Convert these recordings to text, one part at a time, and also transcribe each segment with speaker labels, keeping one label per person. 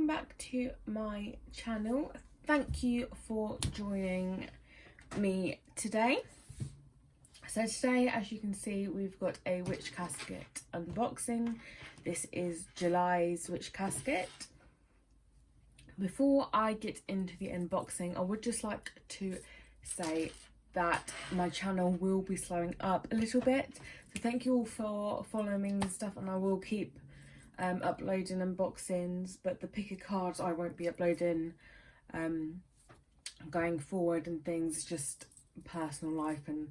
Speaker 1: back to my channel. Thank you for joining me today. So today, as you can see, we've got a Witch Casket unboxing. This is July's Witch Casket. Before I get into the unboxing, I would just like to say that my channel will be slowing up a little bit. So thank you all for following me and stuff, and I will keep uploading unboxings, but the pick a cards I won't be uploading going forward and things, just personal life, and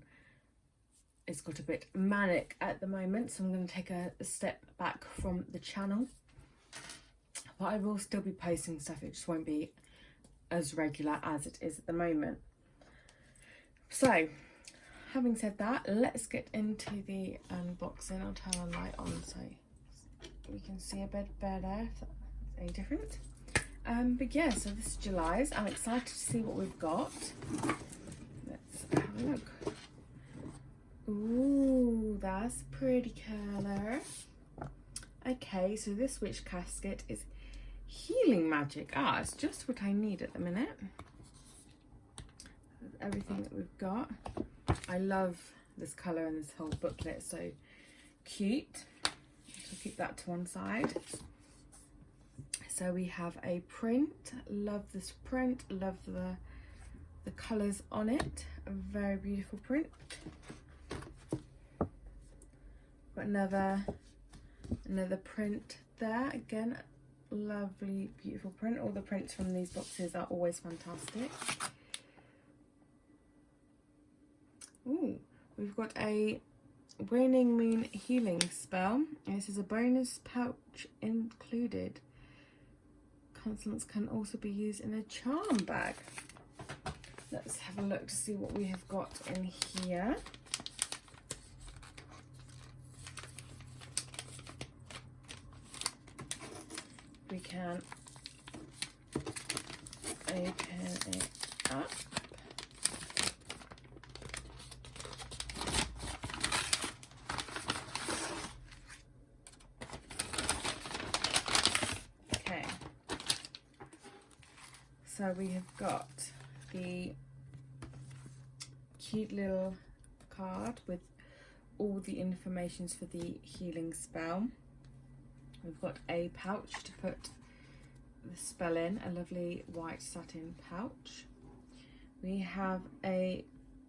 Speaker 1: it's got a bit manic at the moment, so I'm going to take a step back from the channel. But I will still be posting stuff, it just won't be as regular as it is at the moment. So, having said that, let's get into the unboxing. I'll turn the light on so we can see a bit better, if that's any different. But yeah, so this is July's. I'm excited to see what we've got. Let's have a look. Ooh, that's a pretty colour. Okay, so this Witch Casket is Healing Magic. Ah, it's just what I need at the minute. That's everything that we've got. I love this colour and this whole booklet, so cute. So keep that to one side. So we have a print. Love this print. Love the colours on it. A very beautiful print. Got another print there. Again, lovely, beautiful print. All the prints from these boxes are always fantastic. Ooh, we've got a Waning Moon healing spell. This is a bonus pouch included. Constants can also be used in a charm bag. Let's have a look to see what we have got in here. We can open it up. Okay, so we have got the cute little card with all the informations for the healing spell. We've got a pouch to put the spell in, a lovely white satin pouch. We have a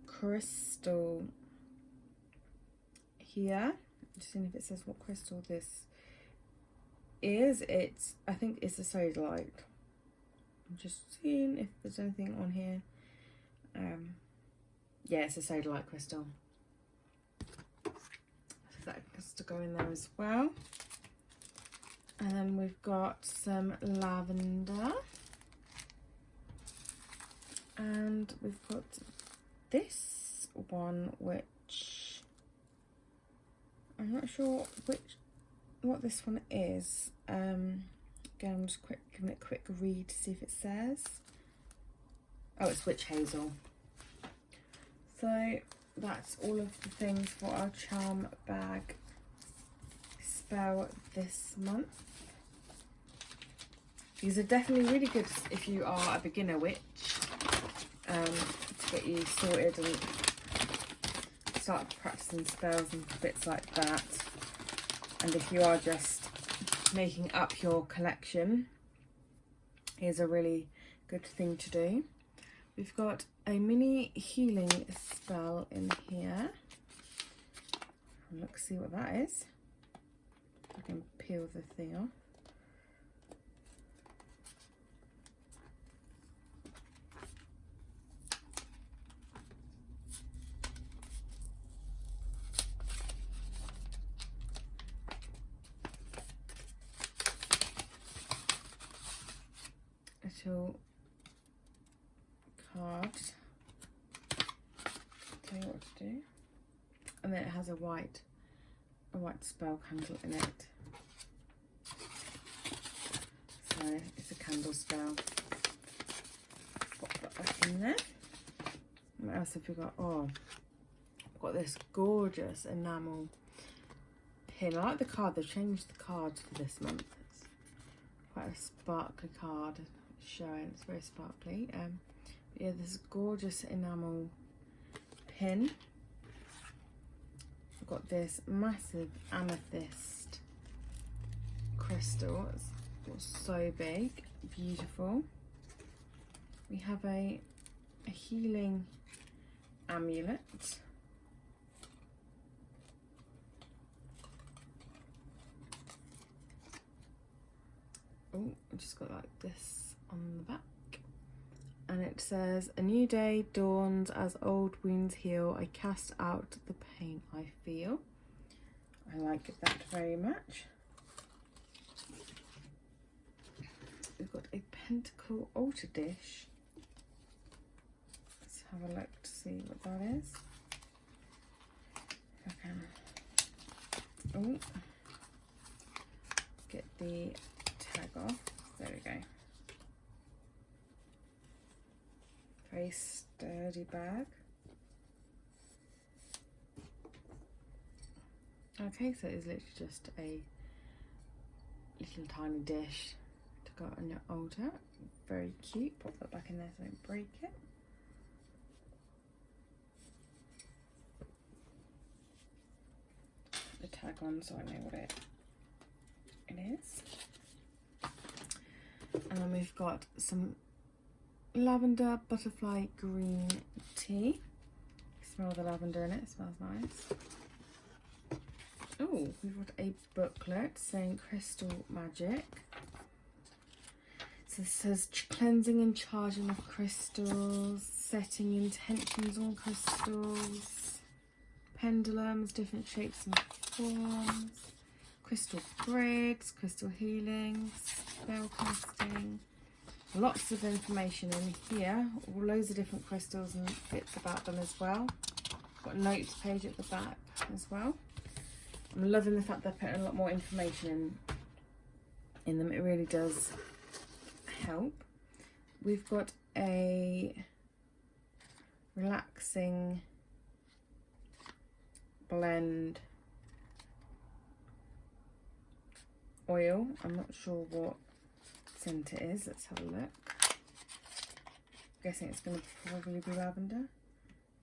Speaker 1: crystal here. Just seeing if it says what crystal this is. I think it's a sodalite. I'm just seeing if there's anything on here. Yeah, it's a sodalite crystal. So that has to go in there as well. And then we've got some lavender. And we've got this one, which I'm not sure what this one is. Again, I'm just giving it a quick read to see if it says. Oh, it's witch hazel. So that's all of the things for our charm bag spell this month. These are definitely really good if you are a beginner witch, to get you sorted and start practicing spells and bits like that. And if you are just making up your collection, here's a really good thing to do. We've got a mini healing spell in here. Look, see what that is. I can peel the thing off. Little card. Tell you what to do. And then it has a white spell candle in it. So it's a candle spell. Pop that back in there. What else have we got? Oh, I've got this gorgeous enamel pin. I like the card. They've changed the cards for this month. It's quite a sparkly card showing. It's very sparkly. But yeah, this gorgeous enamel pin. I've got this massive amethyst crystal. It's so big, beautiful. We have a healing amulet. Oh, I just got like this on the back. And it says, a new day dawns as old wounds heal. I cast out the pain I feel. I like that very much. We've got a Pentacle altar dish. Let's have a look to see what that is. If I can. Oh, get the tag off. There we go. Very sturdy bag. Okay, so it's literally just a little tiny dish to go on your altar. Very cute. Pop that back in there so don't break it. Put the tag on so I know what it is. And then we've got some lavender butterfly green tea. Smell the lavender in it. It smells nice. Oh, we've got a booklet saying Crystal Magic. So this says cleansing and charging of crystals, setting intentions on crystals, pendulums, different shapes and forms, crystal grids, crystal healings, spell casting. Lots of information in here, loads of different crystals and bits about them as well. Got a notes page at the back as well. I'm loving the fact they're putting a lot more information in them. It really does help. We've got a relaxing blend oil. I'm not sure what scent it is. Let's have a look. I'm guessing it's going to probably be lavender.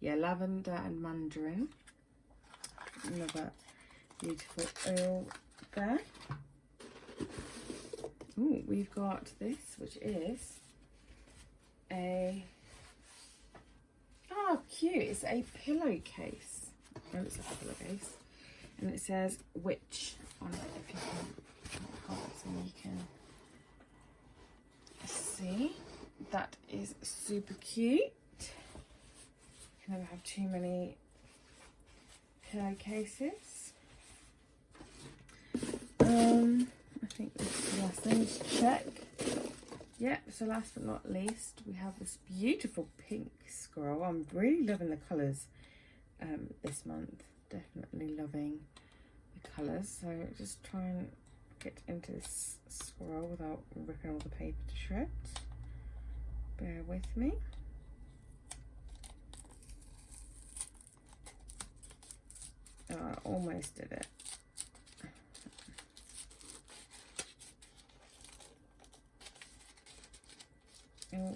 Speaker 1: Yeah, lavender and mandarin. Another beautiful oil there. Ooh, we've got this, which is a cute. It's a pillowcase. Oh, it's like a pillowcase, and it says "Witch" on it. If you can, so you can see, that is super cute. You can never have too many pillowcases. I think this is the last thing to check. Yep, so last but not least, we have this beautiful pink scroll. I'm really loving the colours this month. Definitely loving the colours. So just try and get into this scroll without ripping all the paper to shreds. Bear with me. Oh, I almost did it. Oh,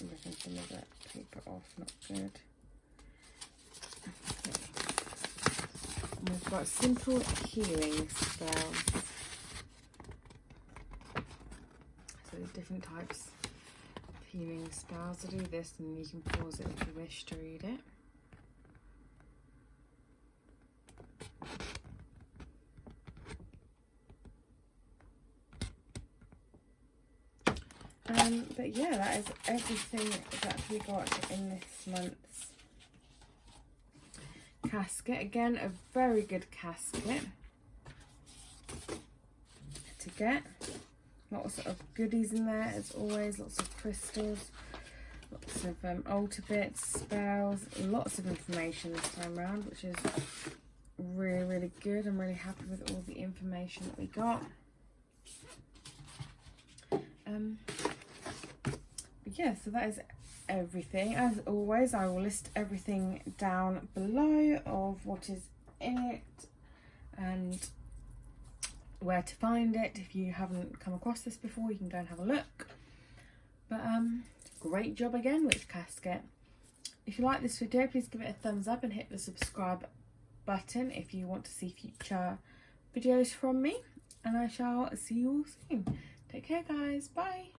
Speaker 1: I'm ripping some of that paper off, not good. Okay. And we've got simple healing spells. So there's different types of healing spells. I do this and you can pause it if you wish to read it. But yeah, that is everything that we got in this month's casket. Again, a very good casket to get. Lots of goodies in there as always, lots of crystals, lots of altar bits, spells, lots of information this time around, which is really, really good. I'm really happy with all the information that we got. But yeah, so that is everything. As always, I will list everything down below of what is in it and where to find it. If you haven't come across this before, you can go and have a look. But great job again, Witch Casket. If you like this video, please give it a thumbs up and hit the subscribe button if you want to see future videos from me. And I shall see you all soon. Take care, guys. Bye.